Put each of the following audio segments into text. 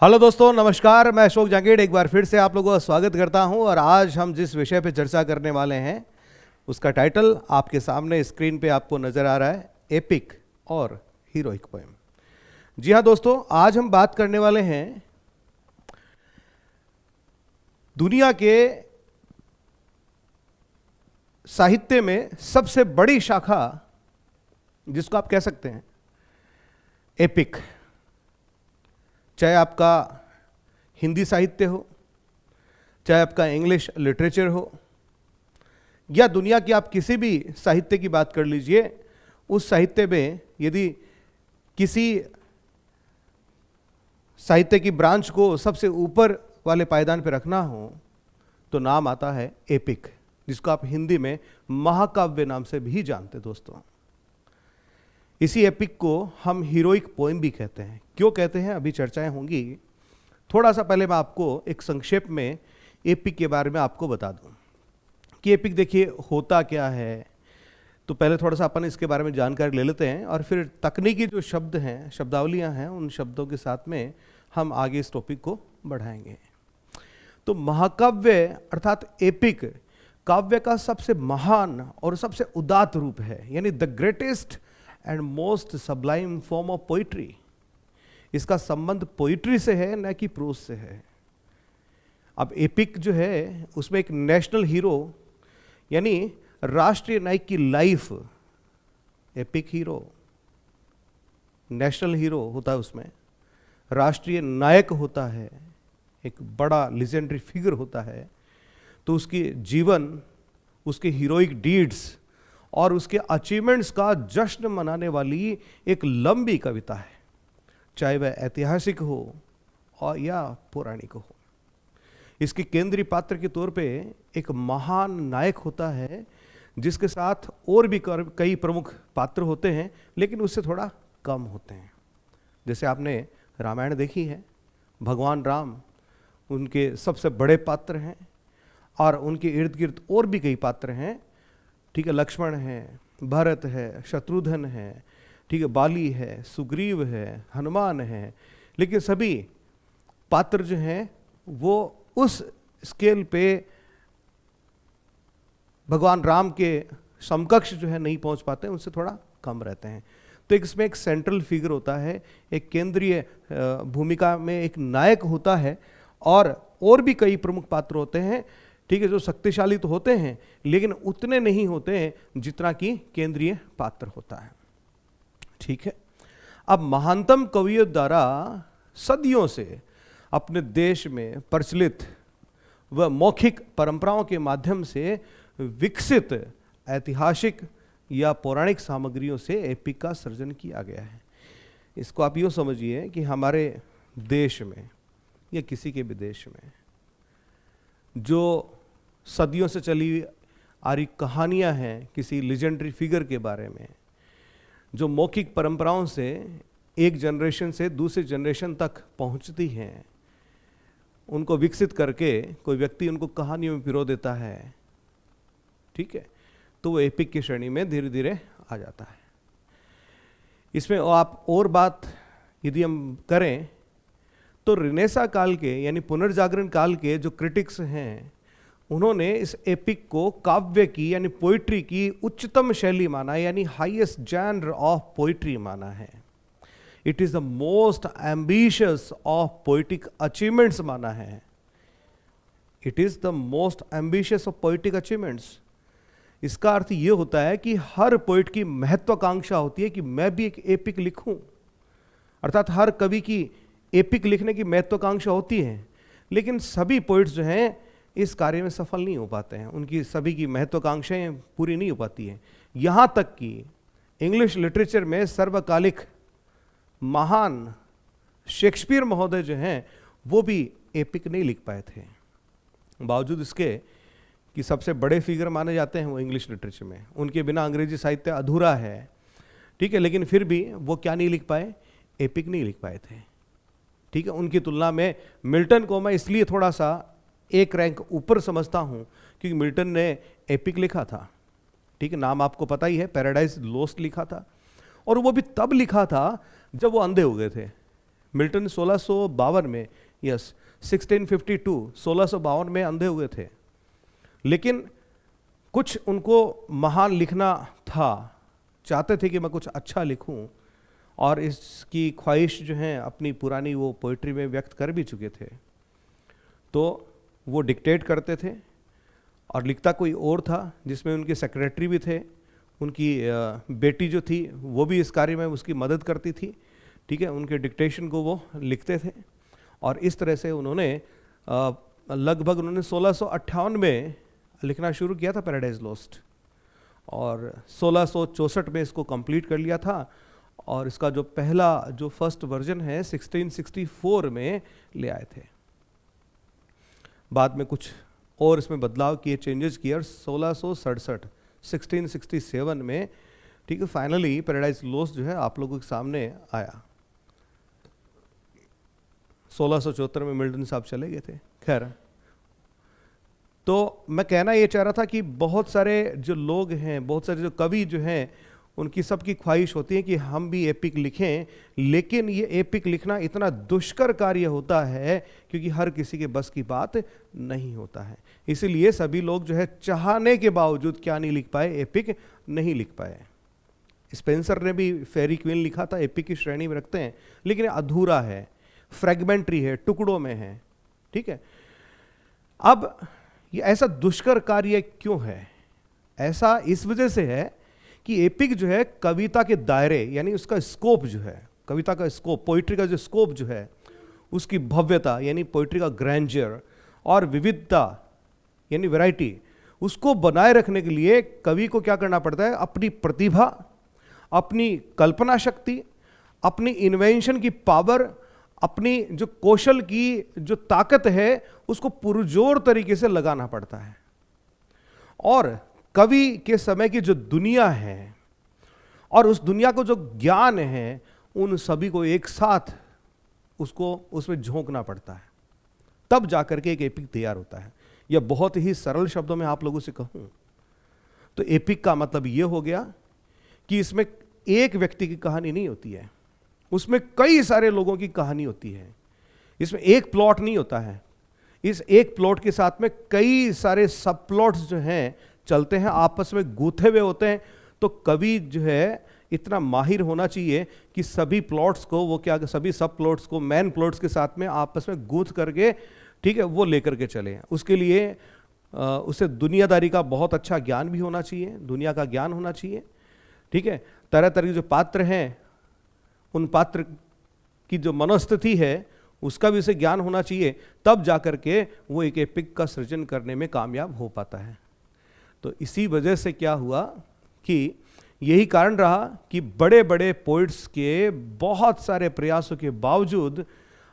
Hello दोस्तों, नमस्कार। मैं अशोक जांगीड़ एक बार फिर से आप लोगों का स्वागत करता हूं। और आज हम जिस विषय पर चर्चा करने वाले हैं उसका टाइटल आपके सामने स्क्रीन पे आपको नजर आ रहा है, एपिक और हीरोइक पोएम। जी हाँ दोस्तों, आज हम बात करने वाले हैं दुनिया के साहित्य में सबसे बड़ी शाखा जिसको आप कह सकते हैं एपिक। चाहे आपका हिंदी साहित्य हो, चाहे आपका इंग्लिश लिटरेचर हो, या दुनिया की आप किसी भी साहित्य की बात कर लीजिए, उस साहित्य में यदि किसी साहित्य की ब्रांच को सबसे ऊपर वाले पायदान पर रखना हो तो नाम आता है एपिक, जिसको आप हिंदी में महाकाव्य नाम से भी जानते दोस्तों। इसी एपिक को हम हीरोइक पोएम भी कहते हैं। क्यों कहते हैं, अभी चर्चाएं होंगी। थोड़ा सा पहले मैं आपको एक संक्षेप में एपिक के बारे में आपको बता दूं कि एपिक देखिए होता क्या है। तो पहले थोड़ा सा अपन इसके बारे में जानकारी ले लेते हैं और फिर तकनीकी जो शब्द हैं, शब्दावलियां हैं, उन शब्दों के साथ में हम आगे इस टॉपिक को बढ़ाएंगे। तो महाकाव्य अर्थात एपिक काव्य का सबसे महान और सबसे उदात्त रूप है, यानी the greatest and most Sublime form of poetry. इसका संबंध पोइट्री से है, न कि प्रोज से है। अब एपिक जो है उसमें एक नेशनल हीरो यानी राष्ट्रीय नायक की life, epic hero national hero होता है, उसमें राष्ट्रीय नायक होता है, एक बड़ा लेजेंडरी फिगर होता है। तो उसके जीवन, उसके हीरोइक डीड्स और उसके अचीवमेंट्स का जश्न मनाने वाली एक लंबी कविता है, चाहे वह ऐतिहासिक हो और या पौराणिक हो। इसके केंद्रीय पात्र के तौर पे एक महान नायक होता है, जिसके साथ और भी कई प्रमुख पात्र होते हैं, लेकिन उससे थोड़ा कम होते हैं। जैसे आपने रामायण देखी है, भगवान राम उनके सबसे बड़े पात्र हैं और उनके इर्द गिर्द और भी कई पात्र हैं। ठीक है, लक्ष्मण है, भरत है, शत्रुघ्न है, ठीक है, बाली है, सुग्रीव है, हनुमान है। लेकिन सभी पात्र जो हैं वो उस स्केल पे भगवान राम के समकक्ष जो है नहीं पहुंच पाते, उनसे थोड़ा कम रहते हैं। तो इसमें एक सेंट्रल फिगर होता है, एक केंद्रीय भूमिका में एक नायक होता है और भी कई प्रमुख पात्र होते हैं, ठीक है, जो शक्तिशाली तो होते हैं लेकिन उतने नहीं होते हैं जितना कि केंद्रीय पात्र होता है। ठीक है, अब महानतम कवियों द्वारा सदियों से अपने देश में प्रचलित व मौखिक परंपराओं के माध्यम से विकसित ऐतिहासिक या पौराणिक सामग्रियों से एपिक का सृजन किया गया है। इसको आप यूँ समझिए कि हमारे देश में या किसी के भी देश में जो सदियों से चली आ रही कहानियाँ हैं किसी लेजेंडरी फिगर के बारे में, जो मौखिक परंपराओं से एक जनरेशन से दूसरे जनरेशन तक पहुंचती हैं, उनको विकसित करके कोई व्यक्ति उनको कहानियों में पिरो देता है, ठीक है, तो वो एपिक की श्रेणी में धीरे धीरे आ जाता है। इसमें आप और बात यदि हम करें तो रिनेसा काल के यानी पुनर्जागरण काल के जो क्रिटिक्स हैं, उन्होंने इस एपिक को काव्य की यानी पोइट्री की उच्चतम शैली माना, यानी हाईएस्ट जॉनर ऑफ पोइट्री माना है। It is the most ambitious of poetic achievements माना है। It is the most ambitious of poetic achievements. इसका अर्थ यह होता है कि हर पोइट की महत्वाकांक्षा होती है कि मैं भी एक एपिक लिखूं। अर्थात हर कवि की एपिक लिखने की महत्वाकांक्षा होती है, लेकिन सभी पोइट्स जो हैं इस कार्य में सफल नहीं हो पाते हैं, उनकी सभी की महत्वाकांक्षाएं पूरी नहीं हो पाती हैं। यहाँ तक कि इंग्लिश लिटरेचर में सर्वकालिक महान शेक्सपियर महोदय जो हैं वो भी एपिक नहीं लिख पाए थे। बावजूद इसके कि सबसे बड़े फिगर माने जाते हैं वो इंग्लिश लिटरेचर में, उनके बिना अंग्रेजी साहित्य अधूरा है, ठीक है, लेकिन फिर भी वो क्या नहीं लिख पाए, एपिक नहीं लिख पाए थे। ठीक है, उनकी तुलना में मिल्टन को मैं इसलिए थोड़ा सा एक रैंक ऊपर समझता हूं क्योंकि मिल्टन ने एपिक लिखा था। ठीक है, नाम आपको पता ही है, पैराडाइज लोस्ट लिखा था, और वो भी तब लिखा था जब वो अंधे हो गए थे। मिल्टन 1652 में, यस 1652, 1652 में अंधे हुए थे, लेकिन कुछ उनको महान लिखना था, चाहते थे कि मैं कुछ अच्छा लिखूं, और इसकी ख्वाहिश जो है अपनी पुरानी वो पोइट्री में व्यक्त कर भी चुके थे। तो वो डिक्टेट करते थे और लिखता कोई और था, जिसमें उनके सेक्रेटरी भी थे, उनकी बेटी जो थी वो भी इस कार्य में उसकी मदद करती थी, ठीक है, उनके डिक्टेशन को वो लिखते थे। और इस तरह से उन्होंने लगभग 1658 में लिखना शुरू किया था पैराडाइज लॉस्ट, और 1664 में इसको कंप्लीट कर लिया था, और इसका जो फर्स्ट वर्जन है 1664 में ले आए थे। बाद में कुछ और इसमें बदलाव किए, चेंजेस किए, और 1667 में, ठीक है, फाइनली पैराडाइज लॉस्ट जो है आप लोगों के सामने आया। 1674 में मिल्टन साहब चले गए थे। खैर, तो मैं कहना ये चाह रहा था कि बहुत सारे जो लोग हैं, बहुत सारे जो कवि जो हैं, उनकी सबकी ख्वाहिश होती है कि हम भी एपिक लिखें, लेकिन ये एपिक लिखना इतना दुष्कर कार्य होता है क्योंकि हर किसी के बस की बात नहीं होता है। इसीलिए सभी लोग जो है चाहने के बावजूद क्या नहीं लिख पाए, एपिक नहीं लिख पाए। स्पेंसर ने भी फेरी क्वीन लिखा था, एपिक की श्रेणी में रखते हैं, लेकिन अधूरा है, फ्रेगमेंट्री है, टुकड़ों में है, ठीक है। अब ये ऐसा दुष्कर कार्य क्यों है? ऐसा इस वजह से है कि एपिक जो है कविता के दायरे, यानी उसका स्कोप जो है, कविता का स्कोप, पोइट्री का जो स्कोप जो है, उसकी भव्यता यानी पोइट्री का ग्रैंडर और विविधता यानी वैरायटी, उसको बनाए रखने के लिए कवि को क्या करना पड़ता है? अपनी प्रतिभा, अपनी कल्पना शक्ति, अपनी इन्वेंशन की पावर, अपनी जो कौशल की जो ताकत है, उसको पुरजोर तरीके से लगाना पड़ता है। और कवि के समय की जो दुनिया है और उस दुनिया को जो ज्ञान है, उन सभी को एक साथ उसको उसमें झोंकना पड़ता है, तब जाकर के एक एपिक तैयार होता है। यह बहुत ही सरल शब्दों में आप लोगों से कहूं तो एपिक का मतलब यह हो गया कि इसमें एक व्यक्ति की कहानी नहीं होती है, उसमें कई सारे लोगों की कहानी होती है। इसमें एक प्लॉट नहीं होता है, इस एक प्लॉट के साथ में कई सारे सब प्लॉट्स जो हैं चलते हैं, आपस में गूंथे हुए होते हैं। तो कवि जो है इतना माहिर होना चाहिए कि सभी प्लॉट्स को वो क्या, सभी सब प्लॉट्स को मेन प्लॉट्स के साथ में आपस में गूंथ करके, ठीक है, वो लेकर के चले। उसके लिए उसे दुनियादारी का बहुत अच्छा ज्ञान भी होना चाहिए, दुनिया का ज्ञान होना चाहिए, ठीक है। तरह तरह के जो पात्र हैं, उन पात्र की जो मनोस्थिति है, उसका भी उसे ज्ञान होना चाहिए, तब जाकर के वो एक एपिक का सृजन करने में कामयाब हो पाता है। तो इसी वजह से क्या हुआ कि यही कारण रहा कि बड़े बड़े पोइट्स के बहुत सारे प्रयासों के बावजूद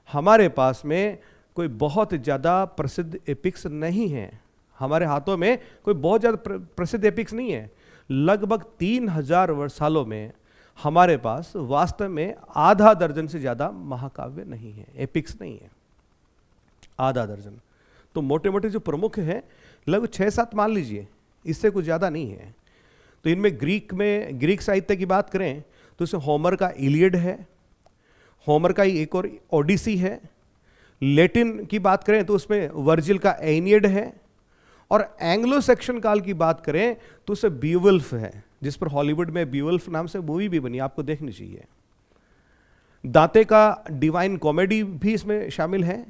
हमारे पास में कोई बहुत ज़्यादा प्रसिद्ध एपिक्स नहीं है। हमारे हाथों में कोई बहुत ज़्यादा प्रसिद्ध एपिक्स नहीं है। लगभग 3000 सालों में हमारे पास वास्तव में आधा दर्जन से ज़्यादा महाकाव्य नहीं है, एपिक्स नहीं है, आधा दर्जन। तो मोटे मोटे जो प्रमुख हैं लगभग 6-7 मान लीजिए, इससे कुछ ज़्यादा नहीं है। तो इनमें ग्रीक साहित्य की बात करें तो इसमें होमर का इलियड है, होमर का ही एक और ओडिसी है। लैटिन की बात करें तो उसमें वर्जिल का एनियड है, और एंग्लो सेक्शन काल की बात करें तो उसे बीवुल्फ है, जिस पर हॉलीवुड में बीवुल्फ नाम से मूवी भी बनी, आपको देखनी चाहिए। दांते का डिवाइन कॉमेडी भी इसमें शामिल है,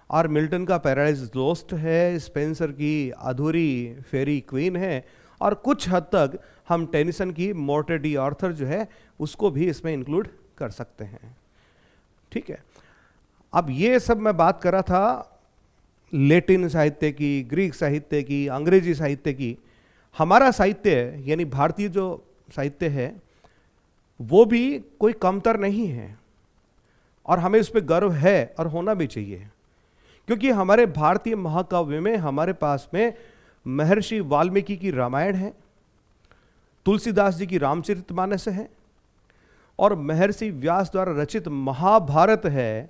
और मिल्टन का पैराडाइज लॉस्ट है, स्पेंसर की अधूरी फेरी क्वीन है, और कुछ हद तक हम टेनिसन की मोर्टर डी आर्थर जो है उसको भी इसमें इंक्लूड कर सकते हैं, ठीक है। अब ये सब मैं बात कर रहा था लैटिन साहित्य की, ग्रीक साहित्य की, अंग्रेजी साहित्य की। हमारा साहित्य यानी भारतीय जो साहित्य है वो भी कोई कमतर नहीं है, और हमें उस पर गर्व है और होना भी चाहिए, क्योंकि हमारे भारतीय महाकाव्य में हमारे पास में महर्षि वाल्मीकि की रामायण है, तुलसीदास जी की रामचरितमानस है, और महर्षि व्यास द्वारा रचित महाभारत है,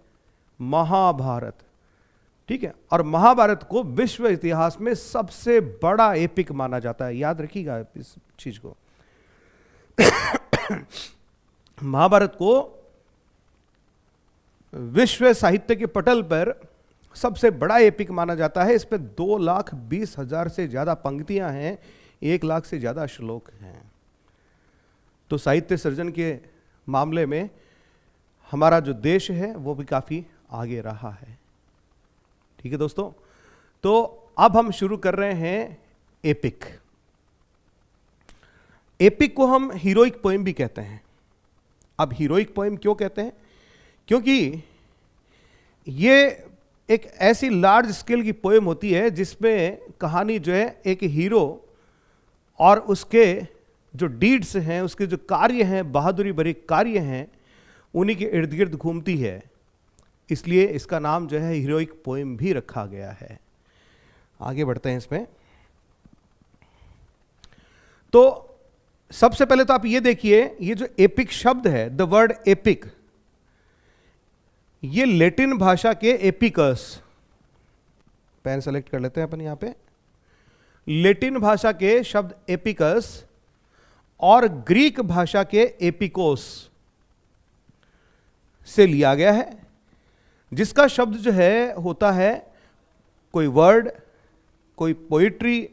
महाभारत, ठीक है। और महाभारत को विश्व इतिहास में सबसे बड़ा एपिक माना जाता है, याद रखिएगा इस चीज को। महाभारत को विश्व साहित्य के पटल पर सबसे बड़ा एपिक माना जाता है। इस पे 2,20,000 से ज्यादा पंक्तियां हैं, 1 लाख से ज्यादा श्लोक हैं। तो साहित्य सृजन के मामले में हमारा जो देश है वो भी काफी आगे रहा है। ठीक है दोस्तों, तो अब हम शुरू कर रहे हैं एपिक। एपिक को हम हीरोइक पोएम भी कहते हैं। अब हीरोइक पोएम क्यों कहते हैं? क्योंकि ये एक ऐसी लार्ज स्केल की पोएम होती है जिसमें कहानी जो है एक हीरो और उसके जो डीड्स हैं, उसके जो कार्य हैं, बहादुरी भरे कार्य हैं, उन्हीं के इर्द गिर्द घूमती है। इसलिए इसका नाम जो है हीरोइक पोएम भी रखा गया है। आगे बढ़ते हैं इसमें। तो सबसे पहले तो आप ये देखिए, ये जो एपिक शब्द है, द वर्ड एपिक, ये लैटिन भाषा के एपिकस, पेन सेलेक्ट कर लेते हैं अपन यहां पे, लैटिन भाषा के शब्द एपिकस और ग्रीक भाषा के एपिकोस से लिया गया है, जिसका शब्द जो है होता है कोई वर्ड, कोई पोइट्री,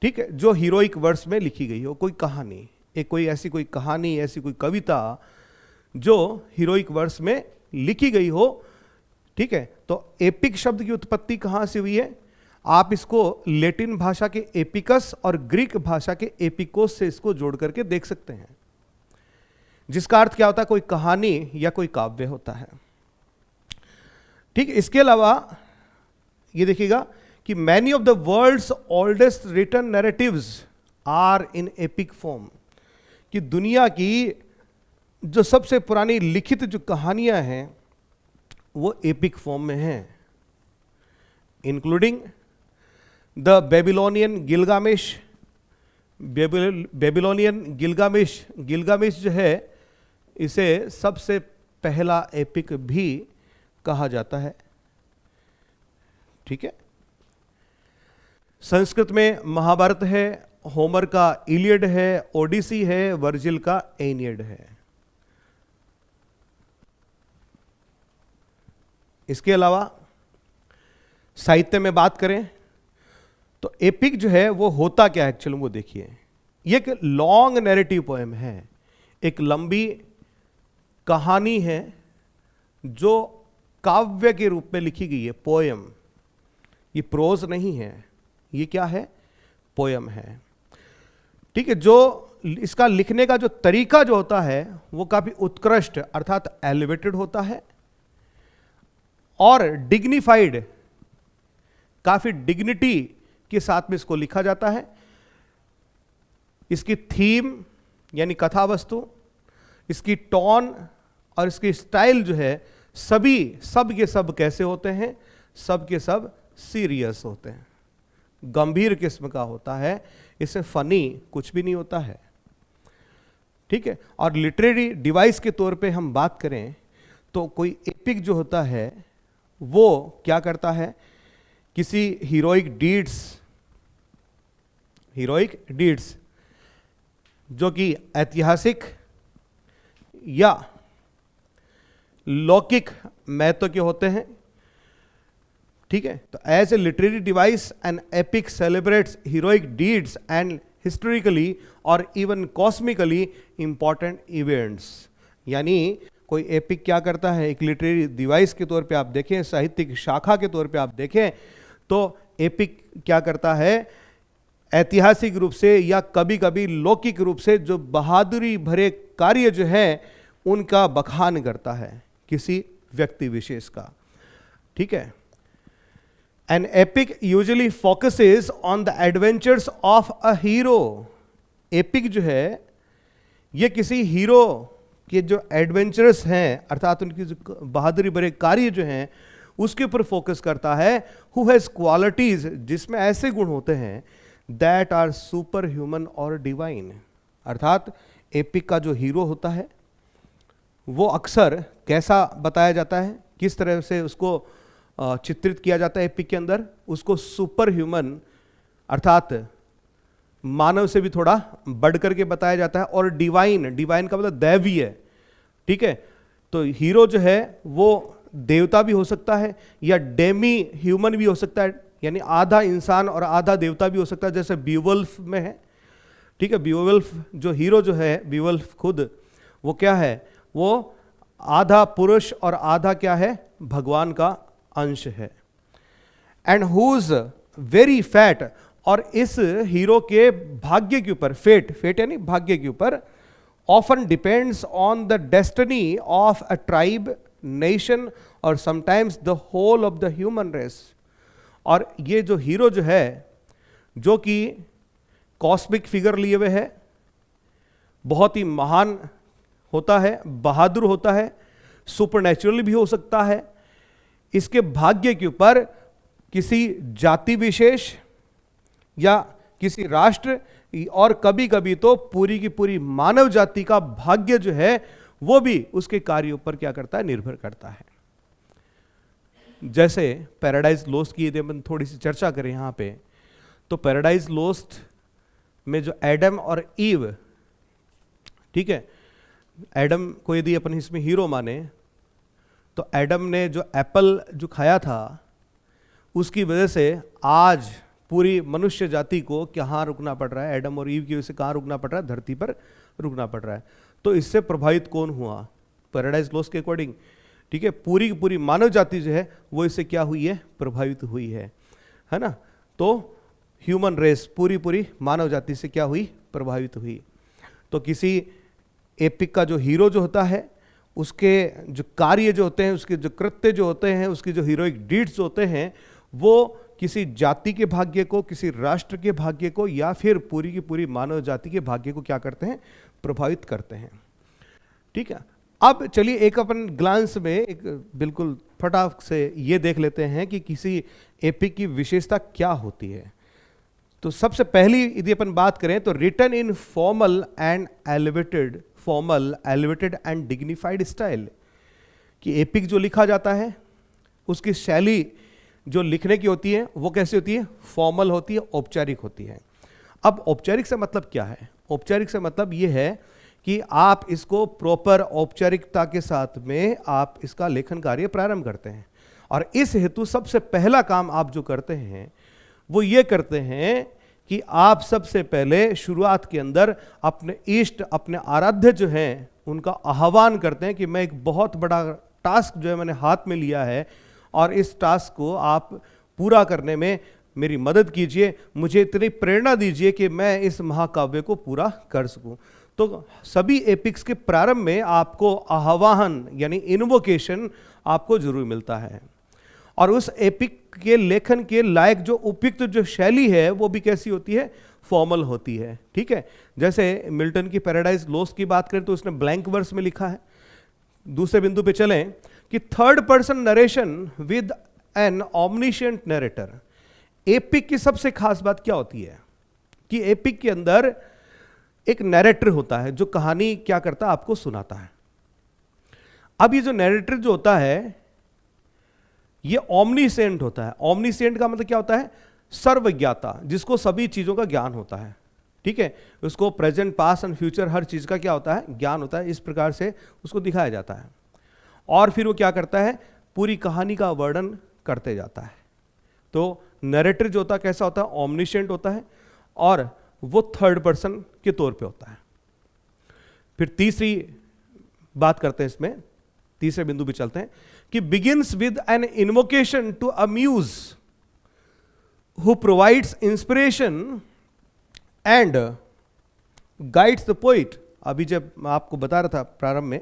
ठीक है, जो हीरोइक वर्ड्स में लिखी गई हो, कोई कहानी, एक कोई ऐसी कोई कहानी, ऐसी कोई कविता जो हीरोइक वर्ड्स में लिखी गई हो। ठीक है, तो एपिक शब्द की उत्पत्ति कहां से हुई है? आप इसको लैटिन भाषा के एपिकस और ग्रीक भाषा के एपिकोस से इसको जोड़ करके देख सकते हैं, जिसका अर्थ क्या होता है? कोई कहानी या कोई काव्य होता है। ठीक, इसके अलावा ये देखिएगा कि many of the world's oldest written narratives are in epic form, कि दुनिया की जो सबसे पुरानी लिखित जो कहानियां हैं वो एपिक फॉर्म में हैं, including the Babylonian Gilgamesh. Babylonian Gilgamesh, Gilgamesh जो है इसे सबसे पहला एपिक भी कहा जाता है। ठीक है, संस्कृत में महाभारत है, होमर का इलियड है, ओडिसी है, वर्जिल का एनियड है। इसके अलावा साहित्य में बात करें तो एपिक जो है वो होता क्या है एक्चुअली, वो देखिए। ये एक लॉन्ग नैरेटिव पोएम है, एक लंबी कहानी है जो काव्य के रूप में लिखी गई है, पोएम। ये प्रोज नहीं है, ये क्या है? पोएम है। ठीक है, जो इसका लिखने का जो तरीका जो होता है वो काफी उत्कृष्ट अर्थात एलिवेटेड होता है और डिग्निफाइड, काफी डिग्निटी के साथ में इसको लिखा जाता है। इसकी थीम यानी कथा वस्तु, इसकी टोन और इसकी स्टाइल जो है सभी सब के सब कैसे होते हैं? सब के सब सीरियस होते हैं, गंभीर किस्म का होता है, इससे फनी कुछ भी नहीं होता है। ठीक है, और लिटरेरी डिवाइस के तौर पे हम बात करें तो कोई एपिक जो होता है वो क्या करता है? किसी हीरोइक डीड्स जो कि ऐतिहासिक या लौकिक महत्व के होते हैं। ठीक है, तो as a literary device an epic celebrates heroic deeds and historically और इवन कॉस्मिकली इंपॉर्टेंट इवेंट्स। यानी कोई एपिक क्या करता है? एक लिटरेरी डिवाइस के तौर पे आप देखें, साहित्यिक शाखा के तौर पे आप देखें तो एपिक क्या करता है? ऐतिहासिक रूप से या कभी कभी लौकिक रूप से जो बहादुरी भरे कार्य जो हैं उनका बखान करता है, किसी व्यक्ति विशेष का। ठीक है, an epic usually focuses on the adventures of a hero. Epic जो है ये किसी हीरो के जो एडवेंचर्स हैं अर्थात उनकी जो बहादुरी भरे कार्य जो हैं उसके ऊपर फोकस करता है। हु हैज क्वालिटीज, जिसमें ऐसे गुण होते हैं दैट आर सुपर ह्यूमन और डिवाइन। अर्थात एपिक का जो हीरो होता है वो अक्सर कैसा बताया जाता है, किस तरह से उसको चित्रित किया जाता है एपिक के अंदर? उसको सुपर ह्यूमन अर्थात मानव से भी थोड़ा बढ़ करके बताया जाता है, और डिवाइन, डिवाइन का मतलब दैवीय। ठीक है, तो हीरो जो है वो देवता भी हो सकता है या डेमी ह्यूमन भी हो सकता है, यानी आधा इंसान और आधा देवता भी हो सकता है, जैसे बीवुल्फ में है। ठीक है, बीवुल्फ जो हीरो जो है, बीवुल्फ खुद वो क्या है, वो आधा पुरुष और आधा क्या है, भगवान का अंश है। एंड हुज वेरी फैट, और इस हीरो के भाग्य के ऊपर, फेट यानी भाग्य के ऊपर, often depends on the destiny of a tribe, nation और sometimes the whole of the human race. और ये जो हीरो जो है, जो कि कॉस्मिक फिगर लिए हुए है, बहुत ही महान होता है, बहादुर होता है, सुपरनैचुरल भी हो सकता है, इसके भाग्य के ऊपर किसी जाति विशेष या किसी राष्ट्र और कभी कभी तो पूरी की पूरी मानव जाति का भाग्य जो है वो भी उसके कार्यों पर क्या करता है, निर्भर करता है। जैसे पैराडाइज लोस्ट की यदि हम थोड़ी सी चर्चा करें यहां पे, तो पैराडाइज लोस्ट में जो एडम और ईव, ठीक है, एडम को यदि अपन इसमें हीरो माने, तो एडम ने जो एप्पल जो खाया था उसकी वजह से आज पूरी मनुष्य जाति को कहाँ रुकना पड़ रहा है, एडम और ईव की वजह से कहाँ रुकना पड़ रहा है, धरती पर रुकना पड़ रहा है। तो इससे प्रभावित कौन हुआ, पैराडाइज लॉस्ट के अकॉर्डिंग, ठीक है, पूरी की पूरी मानव जाति जो है वो इससे क्या हुई है, प्रभावित हुई है ना। तो ह्यूमन रेस पूरी पूरी मानव जाति से क्या हुई, प्रभावित हुई। तो किसी एपिक का जो हीरो जो होता है, उसके जो कार्य जो होते हैं, उसके जो कृत्य जो होते हैं, उसकी जो हीरोइक डीड्स होते हैं, वो किसी जाति के भाग्य को, किसी राष्ट्र के भाग्य को या फिर पूरी की पूरी मानव जाति के भाग्य को क्या करते हैं, प्रभावित करते हैं। ठीक है, अब चलिए एक अपन ग्लांस में एक बिल्कुल फटाक से ये देख लेते हैं कि किसी एपिक की विशेषता क्या होती है। तो सबसे पहली यदि अपन बात करें तो written in formal elevated and dignified style, कि एपिक जो लिखा जाता है उसकी शैली जो लिखने की होती है वो कैसी होती है, फॉर्मल होती है, औपचारिक होती है। अब औपचारिक से मतलब क्या है, औपचारिक से मतलब ये है कि आप इसको प्रॉपर औपचारिकता के साथ में आप इसका लेखन कार्य प्रारंभ करते हैं। और इस हेतु सबसे पहला काम आप जो करते हैं वो ये करते हैं कि आप सबसे पहले शुरुआत के अंदर अपने इष्ट, अपने आराध्य जो हैं उनका आह्वान करते हैं कि मैं एक बहुत बड़ा टास्क जो है मैंने हाथ में लिया है और इस टास्क को आप पूरा करने में मेरी मदद कीजिए, मुझे इतनी प्रेरणा दीजिए कि मैं इस महाकाव्य को पूरा कर सकूं। तो सभी एपिक्स के प्रारंभ में आपको आह्वान यानी इन्वोकेशन आपको जरूर मिलता है। और उस एपिक के लेखन के लायक जो उपयुक्त जो शैली है वो भी कैसी होती है, फॉर्मल होती है। ठीक है, जैसे मिल्टन की पैराडाइज लॉस्ट की बात करें तो उसने ब्लैंक वर्स में लिखा है। दूसरे बिंदु पे चलें कि third person narration with an omniscient narrator. Epic की सबसे खास बात क्या होती है कि एपिक के अंदर एक नरेटर होता है जो कहानी क्या करता है, आपको सुनाता है। अब ये जो नरेटर जो होता है ये ऑमनीसेंट होता है। ऑमनीसेंट का मतलब क्या होता है, सर्वज्ञाता, जिसको सभी चीजों का ज्ञान होता है। ठीक है, उसको प्रेजेंट, पास्ट एंड फ्यूचर हर चीज का क्या होता है, ज्ञान होता है। इस प्रकार से उसको दिखाया जाता है और फिर वो क्या करता है, पूरी कहानी का वर्णन करते जाता है। तो नरेटर जो होता है कैसा होता है, ऑमनिशेंट होता है और वो थर्ड पर्सन के तौर पे होता है। फिर तीसरी बात करते हैं इसमें, तीसरे बिंदु पे चलते हैं कि begins with an invocation to a muse who provides inspiration and guides the poet. अभी जब मैं आपको बता रहा था प्रारंभ में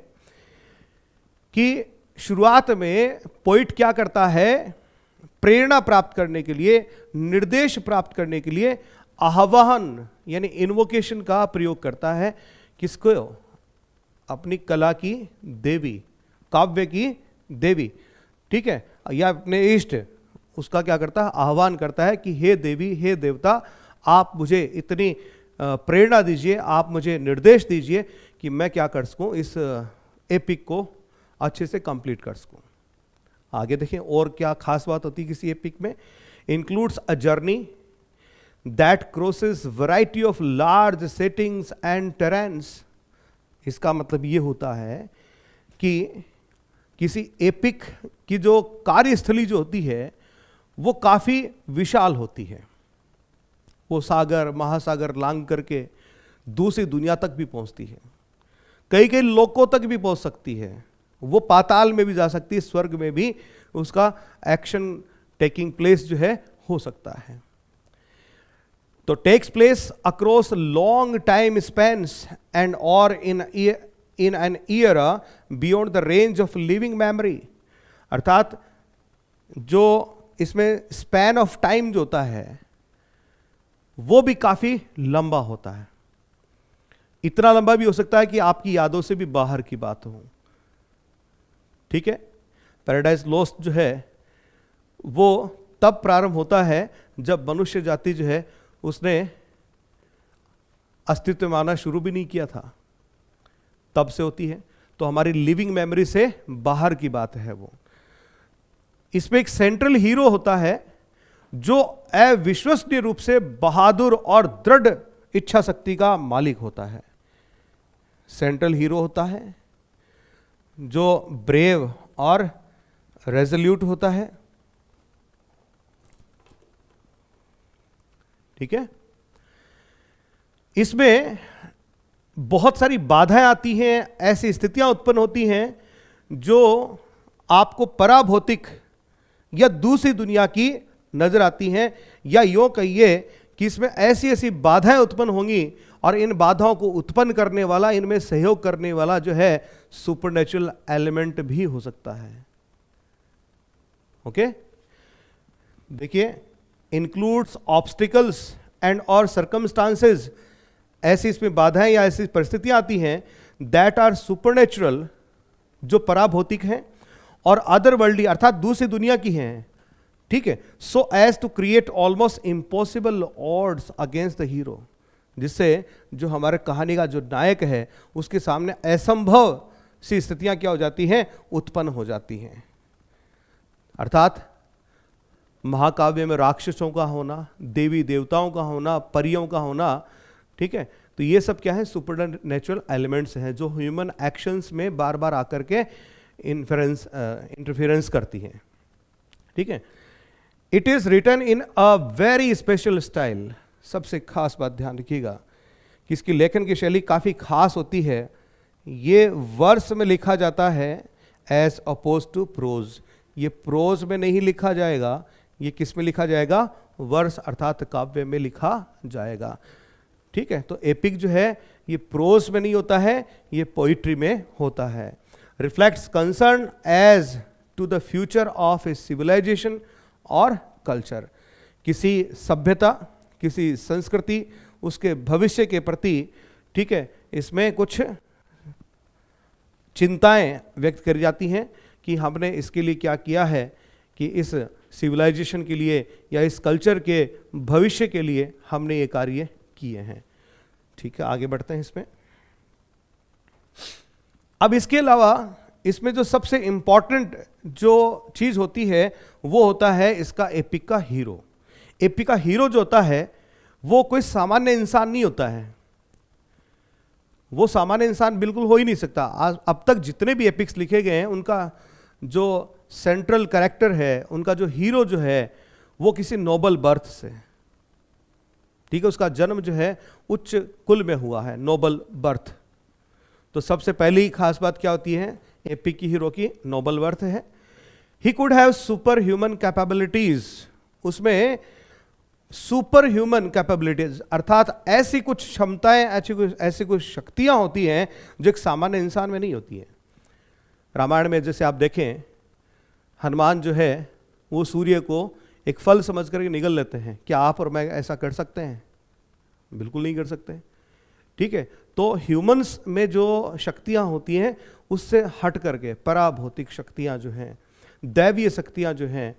कि शुरुआत में पोइट क्या करता है, प्रेरणा प्राप्त करने के लिए, निर्देश प्राप्त करने के लिए आह्वान यानी इन्वोकेशन का प्रयोग करता है। किसको, अपनी कला की देवी, काव्य की देवी, ठीक है, या अपने इष्ट, उसका क्या करता है, आह्वान करता है कि हे देवी, हे देवता, आप मुझे इतनी प्रेरणा दीजिए, आप मुझे निर्देश दीजिए कि मैं क्या कर सकूं, इस एपिक को अच्छे से कंप्लीट कर सकूं। आगे देखें और क्या खास बात होती है किसी एपिक में, includes a journey that crosses variety of large settings and terrains. इसका मतलब ये होता है कि किसी एपिक की जो कार्यस्थली जो होती है वो काफ़ी विशाल होती है। वो सागर महासागर लांग करके दूसरी दुनिया तक भी पहुंचती है, कई कई लोकों तक भी पहुंच सकती है, वो पाताल में भी जा सकती है, स्वर्ग में भी उसका एक्शन टेकिंग प्लेस जो है हो सकता है। तो takes place across long time spans and और in an year beyond the range of living memory. अर्थात जो इसमें स्पैन ऑफ टाइम जो होता है वो भी काफी लंबा होता है। इतना लंबा भी हो सकता है कि आपकी यादों से भी बाहर की बात हो। ठीक है, पैराडाइज लॉस्ट जो है वो तब प्रारंभ होता है जब मनुष्य जाति जो है उसने अस्तित्व में आना शुरू भी नहीं किया था, तब से होती है। तो हमारी लिविंग मेमोरी से बाहर की बात है वो। इसमें एक सेंट्रल हीरो होता है जो अविश्वसनीय रूप से बहादुर और दृढ़ इच्छा शक्ति का मालिक होता है। सेंट्रल हीरो होता है जो ब्रेव और रेजोल्यूट होता है। ठीक है, इसमें बहुत सारी बाधाएं आती हैं, ऐसी स्थितियां उत्पन्न होती हैं जो आपको पराभौतिक या दूसरी दुनिया की नजर आती हैं, या यूं कहिए कि इसमें ऐसी ऐसी बाधाएं उत्पन्न होंगी और इन बाधाओं को उत्पन्न करने वाला, इनमें सहयोग करने वाला जो है सुपरनेचुरल एलिमेंट भी हो सकता है। ओके, देखिए, इंक्लूड्स ऑब्स्टिकल्स एंड और सर्कमस्टांसेस, ऐसी इसमें बाधाएं या ऐसी परिस्थितियां आती हैं दैट आर सुपरनेचुरल, जो पराभौतिक हैं और अदर वर्ल्डली अर्थात दूसरी दुनिया की हैं। ठीक है, so as to create almost impossible odds against the hero, जिससे जो हमारे कहानी का जो नायक है उसके सामने असंभव सी स्थितियां क्या हो जाती हैं, उत्पन्न हो जाती हैं। अर्थात महाकाव्य में राक्षसों का होना, देवी देवताओं का होना, परियों का होना, ठीक है, तो ये सब क्या है, सुपर नेचुरल एलिमेंट्स हैं जो ह्यूमन एक्शंस में बार बार आकर के इंटरफेरेंस करती हैं। ठीक है, it is written in a very special style. सबसे खास बात ध्यान रखिएगा कि इसकी लेखन की शैली काफी खास होती है। ये वर्स में लिखा जाता है एज अपोज टू प्रोज। ये प्रोज में नहीं लिखा जाएगा, ये किस में लिखा जाएगा, वर्स अर्थात काव्य में लिखा जाएगा। ठीक है, तो एपिक जो है ये प्रोज में नहीं होता है, ये पोइट्री में होता है। Reflects concern as to the future of a civilization और कल्चर। किसी सभ्यता, किसी संस्कृति, उसके भविष्य के प्रति, ठीक है, इसमें कुछ चिंताएं व्यक्त करी जाती हैं कि हमने इसके लिए क्या किया है, कि इस सिविलाइजेशन के लिए या इस कल्चर के भविष्य के लिए हमने ये कार्य किए हैं। ठीक है, आगे बढ़ते हैं इसमें। अब इसके अलावा इसमें जो सबसे इंपॉर्टेंट जो चीज होती है वो होता है इसका एपिक का हीरो। एपिक का हीरो जो होता है वो कोई सामान्य इंसान नहीं होता है, वो सामान्य इंसान बिल्कुल हो ही नहीं सकता। आज अब तक जितने भी एपिक्स लिखे गए हैं उनका जो सेंट्रल कैरेक्टर है, उनका जो हीरो जो है वो किसी नोबल बर्थ से, ठीक है, उसका जन्म जो है उच्च कुल में हुआ है, नोबल बर्थ। तो सबसे पहली खास बात क्या होती है, एपिक की हीरो की नोबल बर्थ है। He could have super human capabilities, उसमें सुपर ह्यूमन कैपेबिलिटीज अर्थात ऐसी कुछ क्षमताएं, ऐसी कुछ शक्तियां होती हैं जो एक सामान्य इंसान में नहीं होती है। रामायण में जैसे आप देखें, हनुमान जो है वो सूर्य को एक फल समझ करके निगल लेते हैं। क्या आप और मैं ऐसा कर सकते हैं? बिल्कुल नहीं कर सकते। ठीक है, तो ह्यूमंस में जो शक्तियां होती हैं उससे हट करके पराभौतिक शक्तियां जो हैं, दैवीय शक्तियां जो हैं,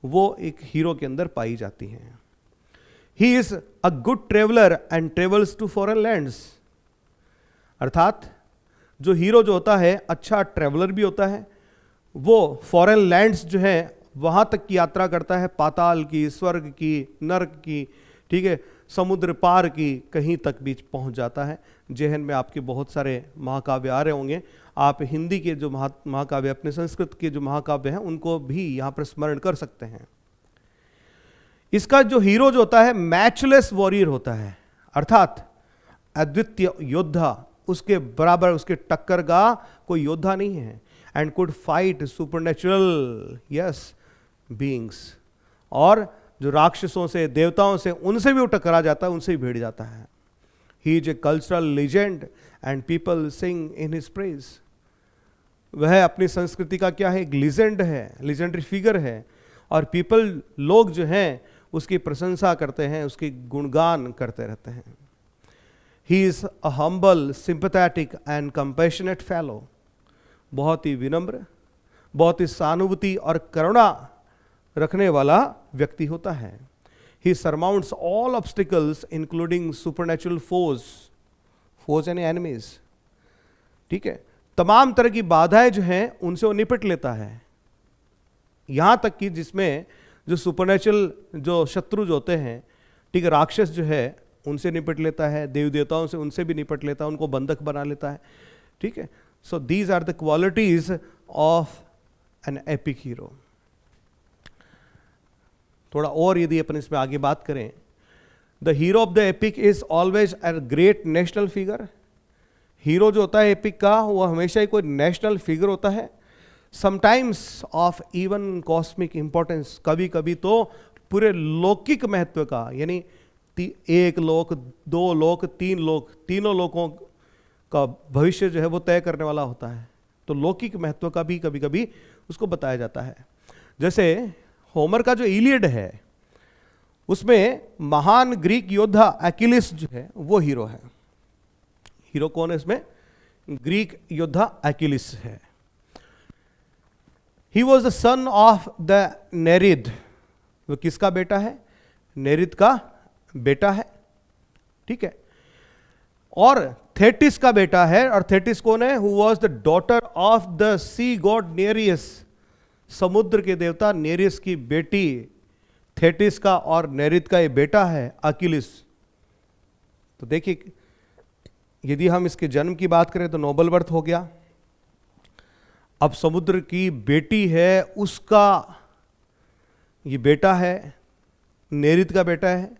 वो एक हीरो के अंदर पाई जाती हैं। He is a good traveller and travels to foreign lands, अर्थात जो हीरो जो होता है अच्छा ट्रेवलर भी होता है, वो फॉरेन लैंड्स जो है वहां तक की यात्रा करता है, पाताल की, स्वर्ग की, नर्क की, ठीक है, समुद्र पार की कहीं तक भी पहुंच जाता है। जेहन में आपके बहुत सारे महाकाव्य आ रहे होंगे, आप हिंदी के जो महाकाव्य, अपने संस्कृत के जो महाकाव्य हैं उनको भी यहाँ पर स्मरण कर सकते हैं। इसका जो हीरो जो होता है मैचलेस वॉरियर होता है, अर्थात अद्वितीय योद्धा, उसके बराबर उसके टक्कर का कोई योद्धा नहीं है। And could fight supernatural yes beings, और जो राक्षसों से, देवताओं से, उनसे भी वो टकरा जाता है, उनसे भी भिड़ जाता है। He is a cultural legend and people sing in his praise. वह अपनी संस्कृति का क्या है, एक लीजेंड है, लीजेंडरी फिगर है, और पीपल, लोग जो हैं उसकी प्रशंसा करते हैं, उसकी गुणगान करते रहते हैं। He is a humble, sympathetic and compassionate fellow. बहुत ही विनम्र, बहुत ही सहानुभूति और करुणा रखने वाला व्यक्ति होता है। He surmounts all obstacles including supernatural force, force यानी एनिमीज, ठीक है, तमाम तरह की बाधाएं जो हैं उनसे वो निपट लेता है। यहां तक कि जिसमें जो सुपरनेचुरल जो शत्रु जो होते हैं, ठीक है, राक्षस जो है उनसे निपट लेता है, देव देवताओं से उनसे भी निपट लेता है, उनको बंधक बना लेता है, ठीक है। So these are the qualities of an epic hero. थोड़ा और यदि अपन इसमें आगे बात करें, the hero of the epic is always a great national figure. Hero जो होता है एपिक का, वो हमेशा ही कोई नेशनल फिगर होता है, sometimes of even cosmic importance, कभी कभी तो पूरे लौकिक महत्व का, यानी एक लोक, दो लोक, तीन लोक, तीनों लोकों का भविष्य जो है वो तय करने वाला होता है। तो लौकिक महत्व का भी कभी कभी उसको बताया जाता है। जैसे होमर का जो इलियड है, उसमें महान ग्रीक योद्धा अकिलिस जो है वो हीरो है। हीरो कौन है इसमें? ग्रीक योद्धा अकिलिस है। He was the son of the Nereid. वो किसका बेटा है? नेरिद का बेटा है, ठीक है। और थेटिस का बेटा है। और थेटिस कौन है? Who was the daughter of the sea god Nereus. समुद्र के देवता नेरियस की बेटी थेटिस का और नेरिद का ये बेटा है अकिलिस। तो देखिए, यदि हम इसके जन्म की बात करें तो नोबल बर्थ हो गया। अब समुद्र की बेटी है, उसका ये बेटा है, नेरिद का बेटा है,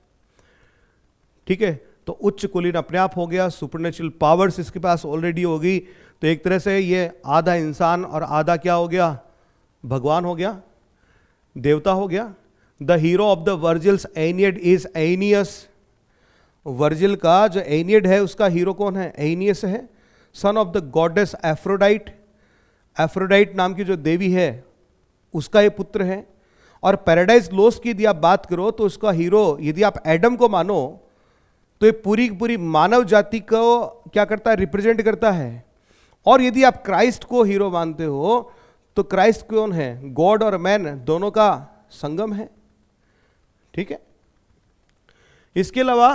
ठीक है। तो उच्च कुलीन अपने आप हो गया, सुपरनेचुरल पावर्स इसके पास ऑलरेडी होगी। तो एक तरह से ये आधा इंसान और आधा क्या हो गया? भगवान हो गया, देवता हो गया। The hero of the वर्जिल्स Aeneid is एनियस। Virgil का जो एनियड है उसका हीरो कौन है? एनियस है, सन of the goddess Aphrodite. Aphrodite नाम की जो देवी है उसका ये पुत्र है। और पैराडाइज लॉस्ट की यदि आप बात करो तो उसका हीरो, यदि आप एडम को मानो तो ये पूरी पूरी मानव जाति को क्या करता है? रिप्रेजेंट करता है। और यदि आप क्राइस्ट को हीरो मानते हो तो क्राइस्ट कौन है? गॉड और मैन दोनों का संगम है, ठीक है। इसके अलावा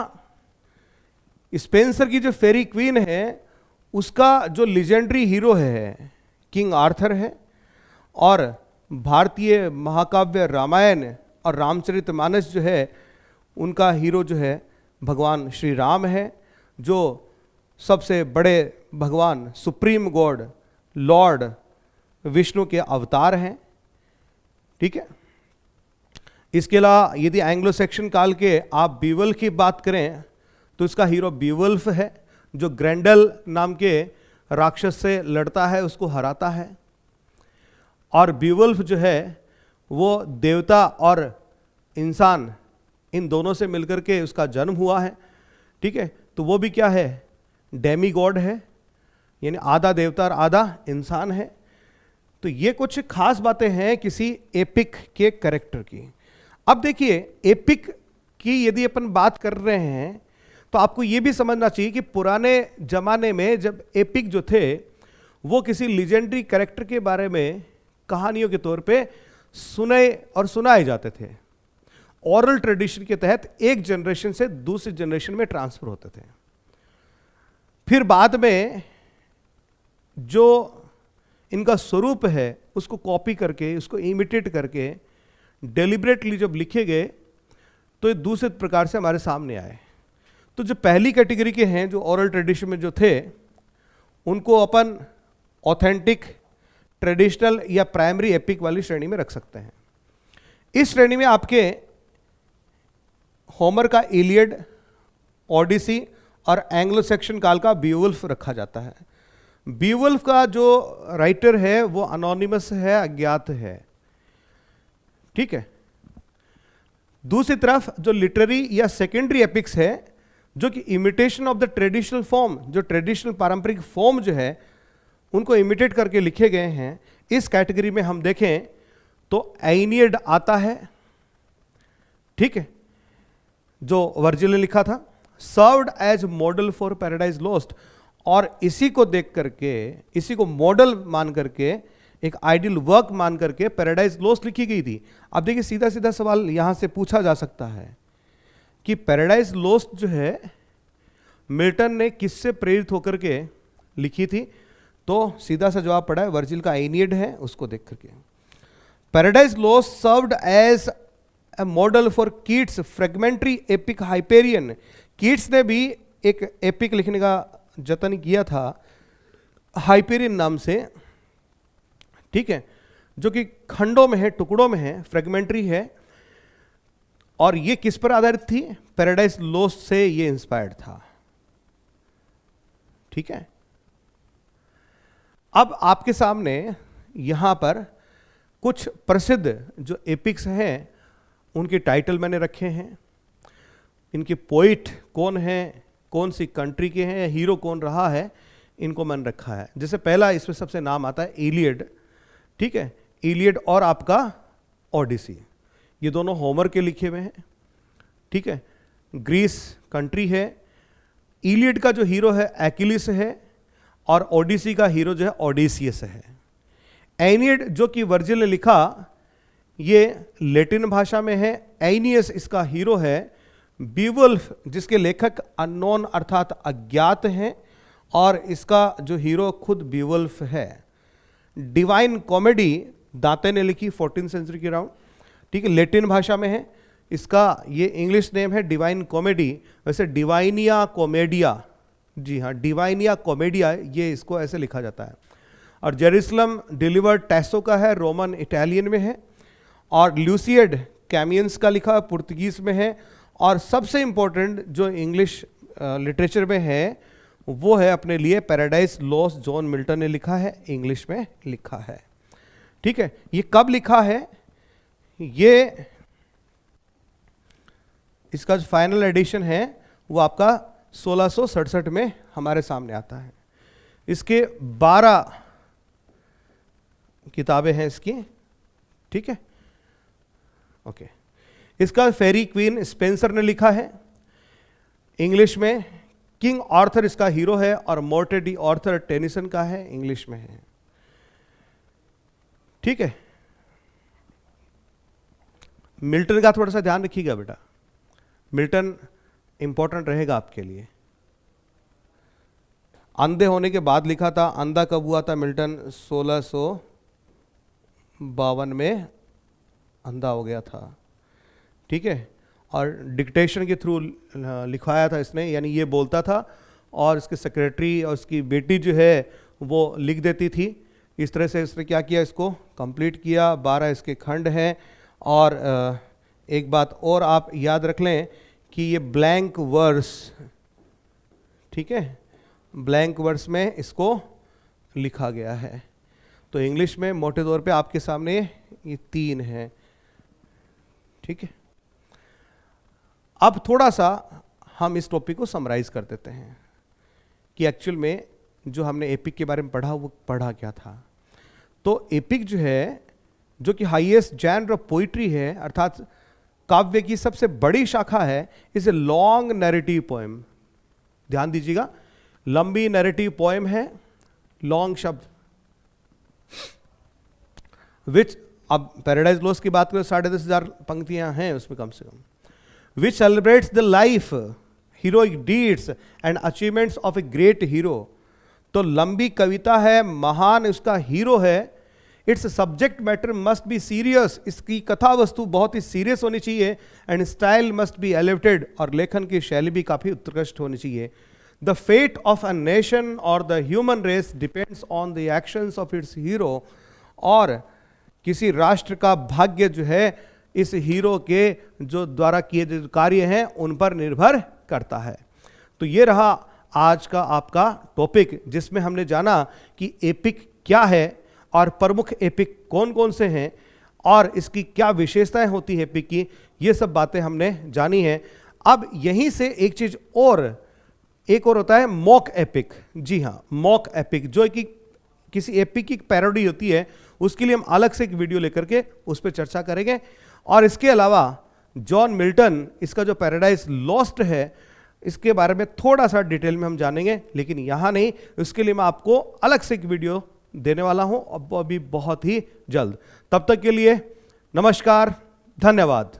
स्पेंसर की जो फेरी क्वीन है उसका जो लीजेंडरी हीरो है किंग आर्थर है। और भारतीय महाकाव्य रामायण और रामचरितमानस जो है उनका हीरो जो है भगवान श्री राम है, जो सबसे बड़े भगवान, सुप्रीम गॉड, लॉर्ड विष्णु के अवतार हैं, ठीक है। इसके अलावा यदि एंग्लो सेक्शन काल के आप बीवल्फ की बात करें तो इसका हीरो बीवल्फ है, जो ग्रेंडल नाम के राक्षस से लड़ता है, उसको हराता है। और बीवल्फ जो है वो देवता और इंसान इन दोनों से मिलकर के उसका जन्म हुआ है, ठीक है। तो वो भी क्या है? डेमी गॉड है, यानी आधा देवता और आधा इंसान है। तो ये कुछ खास बातें हैं किसी एपिक के कैरेक्टर की। अब देखिए, एपिक की यदि अपन बात कर रहे हैं तो आपको ये भी समझना चाहिए कि पुराने जमाने में जब एपिक जो थे वो किसी लीजेंडरी कैरेक्टर के बारे में कहानियों के तौर पे सुने और सुनाए जाते थे। ओरल ट्रेडिशन के तहत एक जनरेशन से दूसरी जनरेशन में ट्रांसफर होते थे। फिर बाद में जो इनका स्वरूप है उसको कॉपी करके, उसको इमिटेट करके डेलिबरेटली जब लिखे गए तो ये दूसरे प्रकार से हमारे सामने आए। तो जो पहली कैटेगरी के हैं, जो ओरल ट्रेडिशन में जो थे, उनको अपन ऑथेंटिक, ट्रेडिशनल या प्राइमरी एपिक वाली श्रेणी में रख सकते हैं। इस श्रेणी में आपके होमर का इलियड, ओडिसी और एंग्लो सैक्सन काल का बीवुल्फ रखा जाता है। बीवुल्फ का जो राइटर है वो अनोनिमस है, अज्ञात है, ठीक है। दूसरी तरफ जो लिटरेरी या सेकेंडरी एपिक्स है, जो कि imitation of the traditional form, जो ट्रेडिशनल पारंपरिक फॉर्म जो है उनको इमिटेट करके लिखे गए हैं, इस कैटेगरी में हम देखें तो एनियड आता है, ठीक है, जो वर्जिल ने लिखा था, served as model for Paradise Lost, और इसी को देख करके, इसी को मॉडल मान करके, एक आइडियल वर्क मान करके पैराडाइज लॉस्ट लिखी गई थी। अब देखिए सीधा सीधा सवाल यहां से पूछा जा सकता है कि पैराडाइज लॉस्ट जो है मिल्टन ने किससे प्रेरित होकर के लिखी थी, तो सीधा सा जवाब पड़ा है वर्जिल का एनियड है, उसको देख करके। Paradise Lost served as a model for Keats fragmentary epic Hyperion. Keats ने भी एक एपिक लिखने का जतन किया था हाइपेरियन नाम से, ठीक है, जो कि खंडों में है, टुकड़ों में है, फ्रेगमेंट्री है, और ये किस पर आधारित थी? पैराडाइज लॉस्ट से ये इंस्पायर्ड था, ठीक है। अब आपके सामने यहां पर कुछ प्रसिद्ध जो एपिक्स हैं उनके टाइटल मैंने रखे हैं, इनके पोइट कौन हैं, कौन सी कंट्री के हैं, हीरो कौन रहा है, इनको मैंने रखा है। जैसे पहला इसमें सबसे नाम आता है इलियड, ठीक है, इलियड और आपका ओडिसी, ये दोनों होमर के लिखे हुए हैं, ठीक है। ग्रीस कंट्री है, इलियड का जो हीरो है एक्विलिस है, और ओडिसी का हीरो जो है ओडिसियस है। एनियड जो कि वर्जिल ने लिखा, ये लैटिन भाषा में है, एनियस इसका हीरो है, बीवुल्फ जिसके लेखक अननोन अर्थात अज्ञात हैं, और इसका जो हीरो खुद बीवुल्फ है। डिवाइन कॉमेडी दांते ने लिखी 14th सेंचुरी के राउंड, ठीक है, लैटिन भाषा में है, इसका ये इंग्लिश नेम है डिवाइन कॉमेडी, वैसे डिवाइनिया कॉमेडिया, जी हाँ डिवाइनिया कॉमेडिया, ये इसको ऐसे लिखा जाता है। और जेरूसलम डिलीवर्ड टैसो का है, रोमन इटालियन में है, और ल्यूसियड कैमियंस का लिखा पुर्तगीज में है, और सबसे इंपॉर्टेंट जो इंग्लिश लिटरेचर में है वो है अपने लिए पैराडाइज लॉस्ट, जॉन मिल्टन ने लिखा है, इंग्लिश में लिखा है, ठीक है। ये कब लिखा है? ये इसका जो फाइनल एडिशन है वो आपका 1667 में हमारे सामने आता है। इसके 12 किताबें हैं इसकी, ठीक है, ओके। इसका फेरी क्वीन स्पेंसर ने लिखा है, इंग्लिश में। किंग आर्थर इसका हीरो है, और मोर्टे डी आर्थर टेनिसन का है, इंग्लिश में है, ठीक है। मिल्टन का थोड़ा सा ध्यान रखिएगा बेटा, मिल्टन इंपॉर्टेंट रहेगा आपके लिए। अंधे होने के बाद लिखा था, अंधा कब हुआ था मिल्टन? 1652 में अंधा हो गया था, ठीक है। और डिक्टेशन के थ्रू लिखवाया था इसने, यानी ये बोलता था और इसके सेक्रेटरी और उसकी बेटी जो है वो लिख देती थी। इस तरह से इसने क्या किया, इसको कंप्लीट किया। 12 इसके खंड हैं। और एक बात और आप याद रख लें कि ये ब्लैंक वर्स, ठीक है, ब्लैंक वर्स में इसको लिखा गया है। तो इंग्लिश में मोटे तौर पे आपके सामने ये 3 हैं, ठीक है। अब थोड़ा सा हम इस टॉपिक को समराइज कर देते हैं कि एक्चुअल में जो हमने एपिक के बारे में पढ़ा वो पढ़ा क्या था। तो एपिक जो है, जो कि हाईएस्ट जैनर ऑफ पोइट्री है, अर्थात काव्य की सबसे बड़ी शाखा है, is a long narrative poem. ध्यान दीजिएगा, लंबी नैरेटिव पोएम है, लॉन्ग शब्द, विच, अब पैराडाइज लॉस्ट की बात करें 10,500 पंक्तियां हैं उसमें कम से कम, which celebrates the life, heroic deeds and achievements of a great hero। तो लंबी कविता है, महान उसका हीरो है, its subject matter must be serious, इसकी कथा वस्तु बहुत ही सीरियस होनी चाहिए, and style must be elevated, और लेखन की शैली भी काफ़ी उत्कृष्ट होनी चाहिए। The fate of a nation और the human race depends on the actions of its hero, और किसी राष्ट्र का भाग्य जो है इस हीरो के जो द्वारा किए जो कार्य हैं उन पर निर्भर करता है। तो ये रहा आज का आपका टॉपिक, जिसमें हमने जाना कि एपिक क्या है और प्रमुख एपिक कौन कौन से हैं और इसकी क्या विशेषताएं होती है एपिक की, ये सब बातें हमने जानी हैं। अब यहीं से एक चीज और, एक और होता है मॉक एपिक। जी हाँ, मॉक एपिक जो कि किसी एपिक की पैरोडी होती है, उसके लिए हम अलग से एक वीडियो लेकर के उस पर चर्चा करेंगे। और इसके अलावा जॉन मिल्टन, इसका जो पैराडाइज लॉस्ट है, इसके बारे में थोड़ा सा डिटेल में हम जानेंगे, लेकिन यहाँ नहीं, उसके लिए मैं आपको अलग से एक वीडियो देने वाला हूँ, अब अभी बहुत ही जल्द। तब तक के लिए नमस्कार, धन्यवाद।